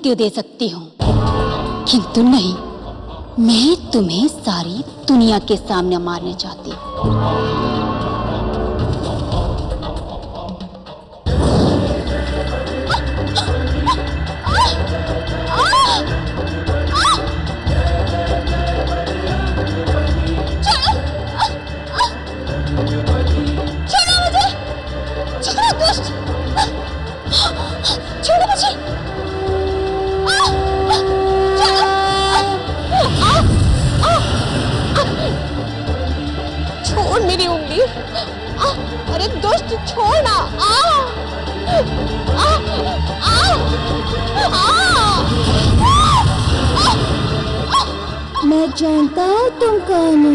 मृत्यु दे सकती हूँ, किंतु नहीं, मैं तुम्हें सारी दुनिया के सामने मारना चाहती हूँ। छोड़ मेरी उंगली। अरे दुष्ट छोड़ ना। मैं जानता हूँ तुम कौन हो।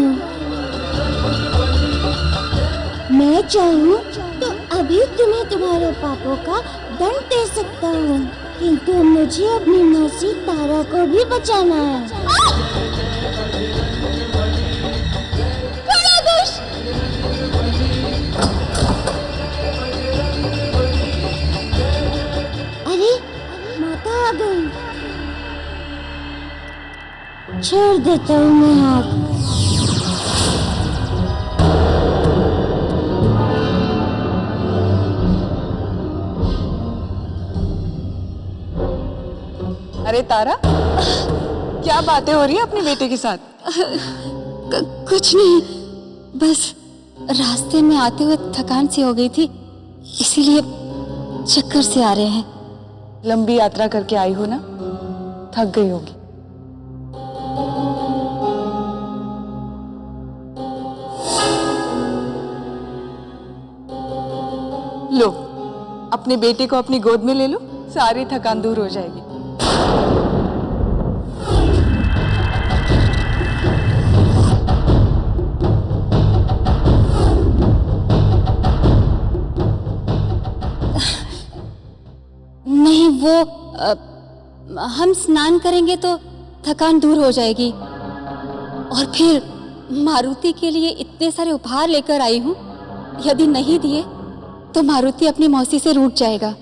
मैं चाहूँ तो अभी तुम्हें तुम्हारे पापों का दंड दे सकता हूँ, किंतु मुझे अपनी मौसी तारा को भी बचाना है। अरे माता आ गई। छोड़ देता हूँ मैं हाथ। अरे तारा, क्या बातें हो रही है अपने बेटे के साथ? कुछ नहीं, बस रास्ते में आते हुए थकान सी हो गई थी, इसीलिए चक्कर से आ रहे हैं। लंबी यात्रा करके आई हो ना, थक गई होगी। लो, अपने बेटे को अपनी गोद में ले लो, सारी थकान दूर हो जाएगी। नहीं, वो हम स्नान करेंगे तो थकान दूर हो जाएगी, और फिर मारुति के लिए इतने सारे उपहार लेकर आई हूँ, यदि नहीं दिए तो मारुति अपनी मौसी से रूठ जाएगा।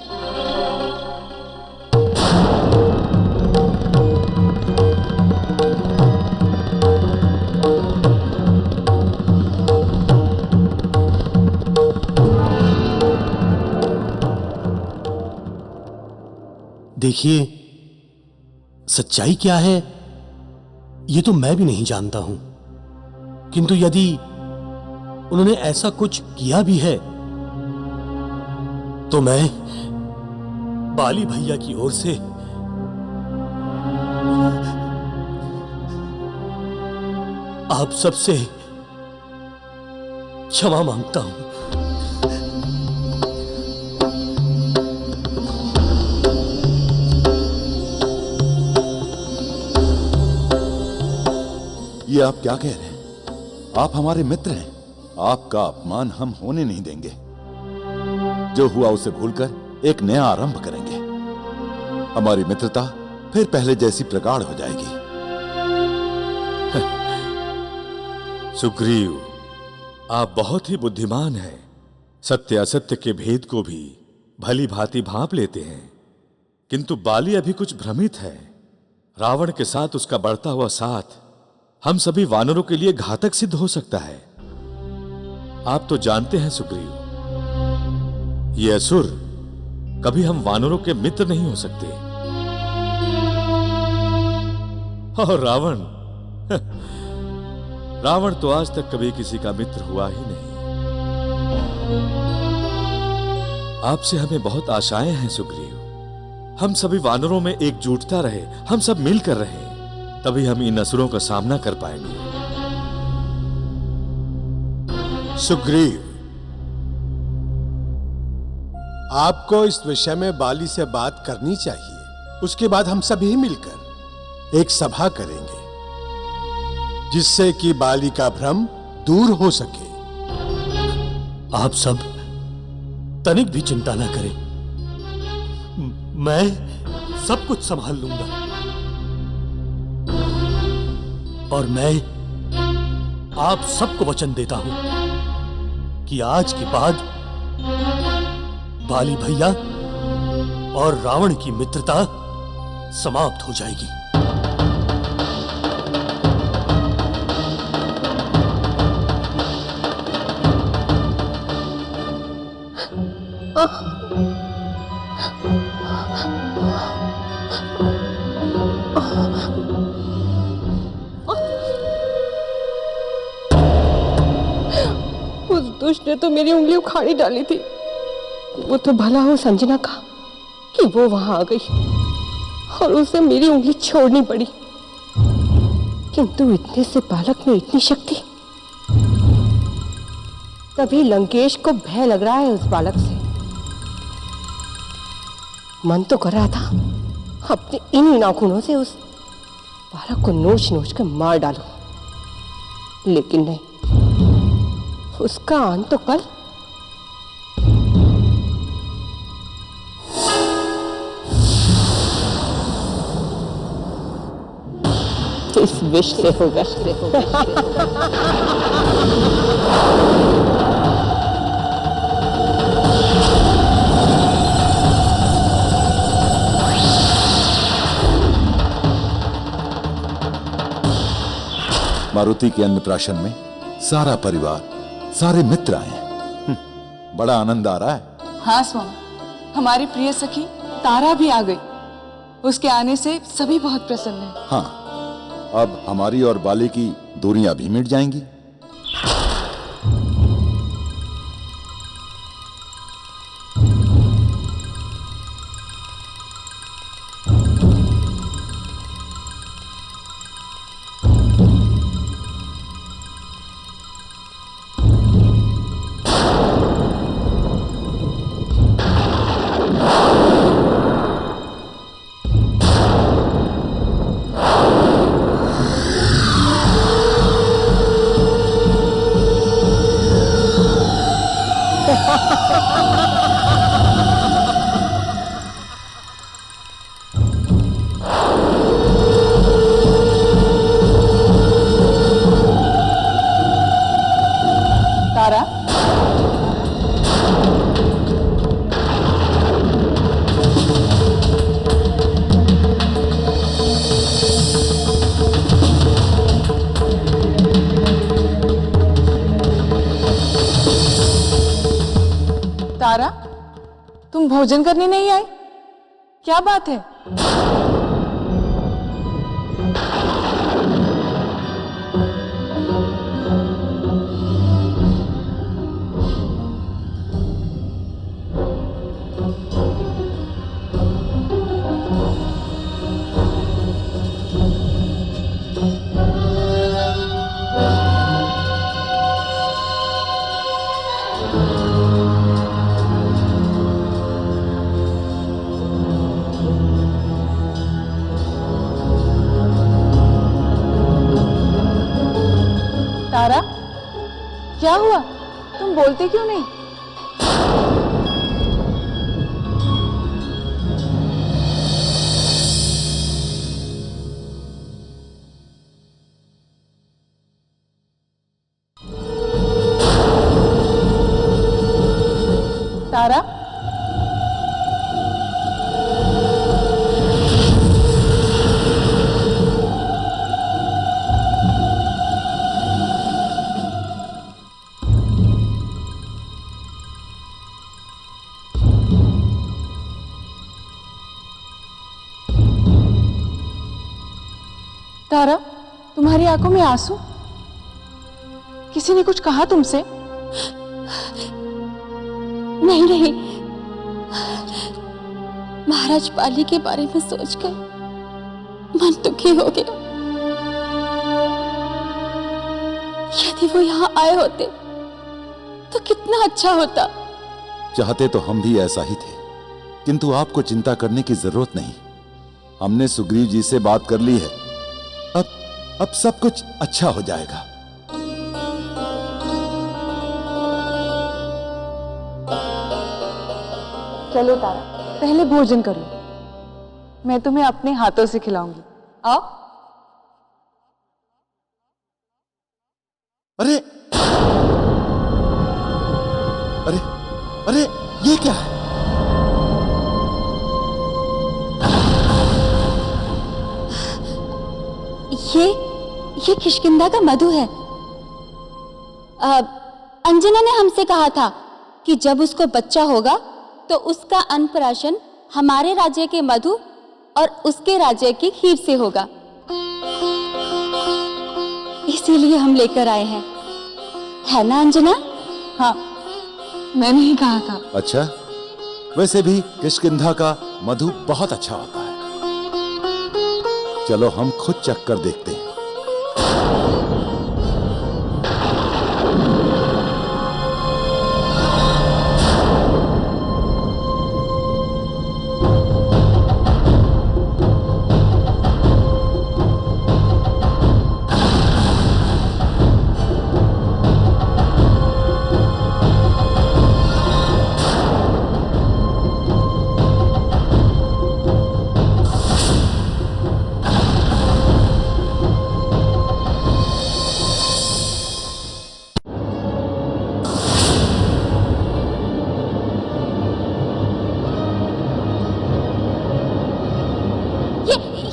देखिए, सच्चाई क्या है ये तो मैं भी नहीं जानता हूं, किंतु यदि उन्होंने ऐसा कुछ किया भी है तो मैं बाली भैया की ओर से आप सबसे क्षमा मांगता हूं। ये आप क्या कह रहे हैं? आप हमारे मित्र हैं, आपका अपमान हम होने नहीं देंगे। जो हुआ उसे भूलकर एक नया आरंभ करेंगे। हमारी मित्रता फिर पहले जैसी प्रगाढ़ हो जाएगी। सुग्रीव, आप बहुत ही बुद्धिमान हैं। सत्य असत्य के भेद को भी भली भांति भांप लेते हैं, किंतु बाली अभी कुछ भ्रमित है। रावण के साथ उसका बढ़ता हुआ साथ हम सभी वानरों के लिए घातक सिद्ध हो सकता है। आप तो जानते हैं सुग्रीव, ये असुर कभी हम वानरों के मित्र नहीं हो सकते। और रावण तो आज तक कभी किसी का मित्र हुआ ही नहीं। आपसे हमें बहुत आशाएं हैं सुग्रीव। हम सभी वानरों में एकजुटता रहे, हम सब मिलकर रहे, तभी हम इन असुरों का सामना कर पाएंगे। सुग्रीव, आपको इस विषय में बाली से बात करनी चाहिए। उसके बाद हम सभी मिलकर एक सभा करेंगे, जिससे कि बाली का भ्रम दूर हो सके। आप सब तनिक भी चिंता ना करें, मैं सब कुछ संभाल लूंगा। और मैं आप सबको वचन देता हूं कि आज के बाद बाली भैया और रावण की मित्रता समाप्त हो जाएगी। उस दुष्ट ने तो मेरी उंगली उखाड़ी डाली थी। वो तो भला हो संजना का कि वो वहां आ गई और उसे मेरी उंगली छोड़नी पड़ी। किंतु इतने से बालक में इतनी शक्ति। तभी लंकेश को भय लग रहा है उस बालक से। मन तो कर रहा था अपने इन्हीं नाखूनों से उस बालक को नोच नोच कर मार डालूं, लेकिन नहीं, उसका अंत तो कल। इस विष से होगा। मारुति के अन्नप्राशन में सारा परिवार, सारे मित्र आए हैं। बड़ा आनंद आ रहा है। हाँ स्वामी, हमारी प्रिय सखी तारा भी आ गई। उसके आने से सभी बहुत प्रसन्न हैं। हाँ, अब हमारी और बाली की दूरियां भी मिट जाएंगी। तारा, तारा, तुम भोजन करने नहीं आई? क्या बात है? तारा, क्या हुआ? तुम बोलते क्यों नहीं? तारा, तारा, तुम्हारी आंखों में आंसू? किसी ने कुछ कहा तुमसे? नहीं नहीं, महाराज बाली के बारे में सोचकर मन दुखी हो गया। यदि वो यहाँ आए होते तो कितना अच्छा होता। चाहते तो हम भी ऐसा ही थे, किंतु आपको चिंता करने की जरूरत नहीं। हमने सुग्रीव जी से बात कर ली है। अब सब कुछ अच्छा हो जाएगा। चलो तारा, पहले भोजन कर लो, मैं तुम्हें अपने हाथों से खिलाऊंगी। आओ। अरे अरे अरे, ये क्या है? ये किष्किंधा का मधु है। अंजना ने हमसे कहा था कि जब उसको बच्चा होगा तो उसका अन्नप्राशन हमारे राज्य के मधु और उसके राज्य की खीर से होगा, इसीलिए हम लेकर आए हैं, है ना अंजना? हाँ, मैंने ही कहा था। अच्छा, वैसे भी किष्किंधा का मधु बहुत अच्छा होता है। चलो हम खुद चख कर देखते हैं।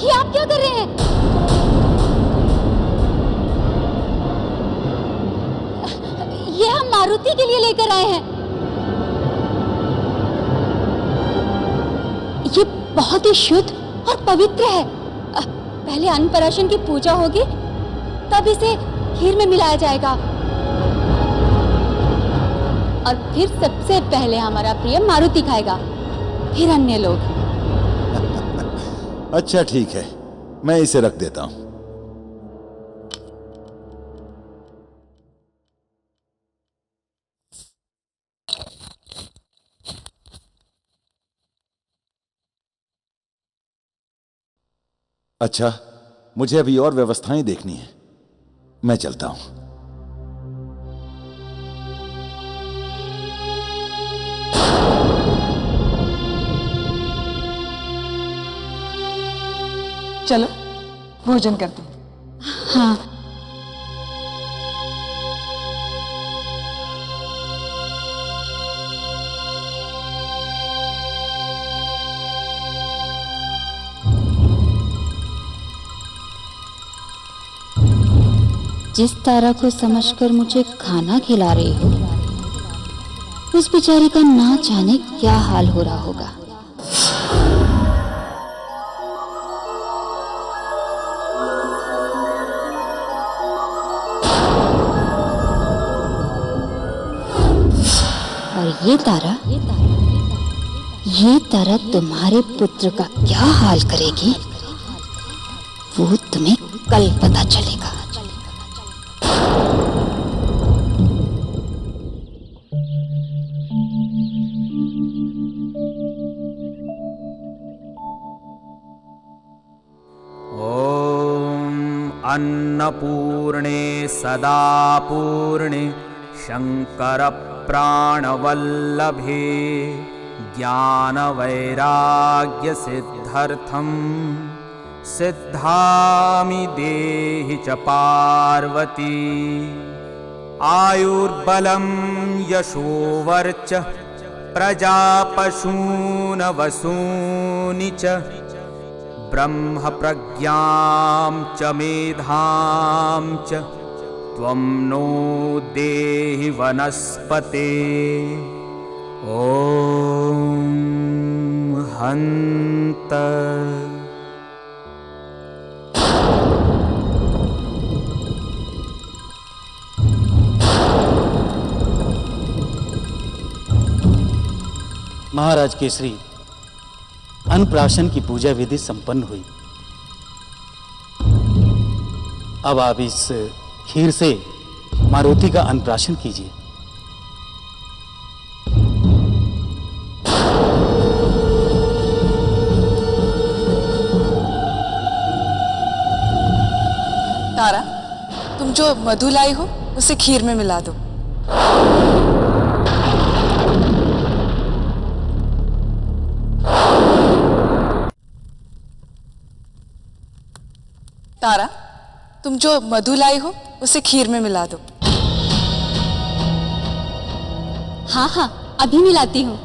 ये आप क्या कर रहे हैं? ये हम मारुति के लिए लेकर आए हैं। ये बहुत ही शुद्ध और पवित्र है। पहले अन्नप्राशन की पूजा होगी, तब इसे खीर में मिलाया जाएगा और फिर सबसे पहले हमारा प्रिय मारुति खाएगा, फिर अन्य लोग। अच्छा ठीक है, मैं इसे रख देता हूं। अच्छा, मुझे अभी और व्यवस्थाएं देखनी है, मैं चलता हूं। चलो भोजन करते हैं। हाँ, जिस तारा को समझकर मुझे खाना खिला रही हो, उस बेचारी का ना जाने क्या हाल हो रहा होगा। और ये तारा तुम्हारे पुत्र का क्या हाल करेगी, वो तुम्हें कल पता चलेगा। अन्नपूर्णे सदा पूर्णे शंकर प्राणवल्लभे ज्ञान वैराग्य सिद्ध्यर्थम सिद्धामि देहि च पार्वती आयुर्बलं यशोवर्च प्रजापशून वसूनि च ब्रह्म प्रज्ञां च मेधां च त्वं नो देहि वनस्पते। ॐ हन्त। महाराज केसरी, अन्नप्राशन की पूजा विधि संपन्न हुई। अब आप इस खीर से मारुति का अन्नप्राशन कीजिए। तारा, तुम जो मधु लाई हो उसे खीर में मिला दो। तारा, तुम जो मधु लाई हो उसे खीर में मिला दो। हाँ हाँ, अभी मिलाती हूँ।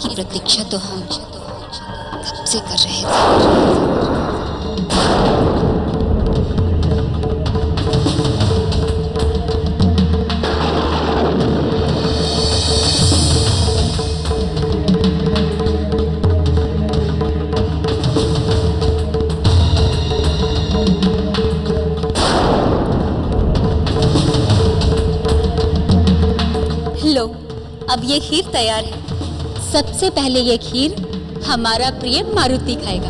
की प्रतीक्षा तो हम कब से कर रहे थे। लो, अब ये खीर तैयार है। सबसे पहले ये खीर हमारा प्रिय मारुति खाएगा।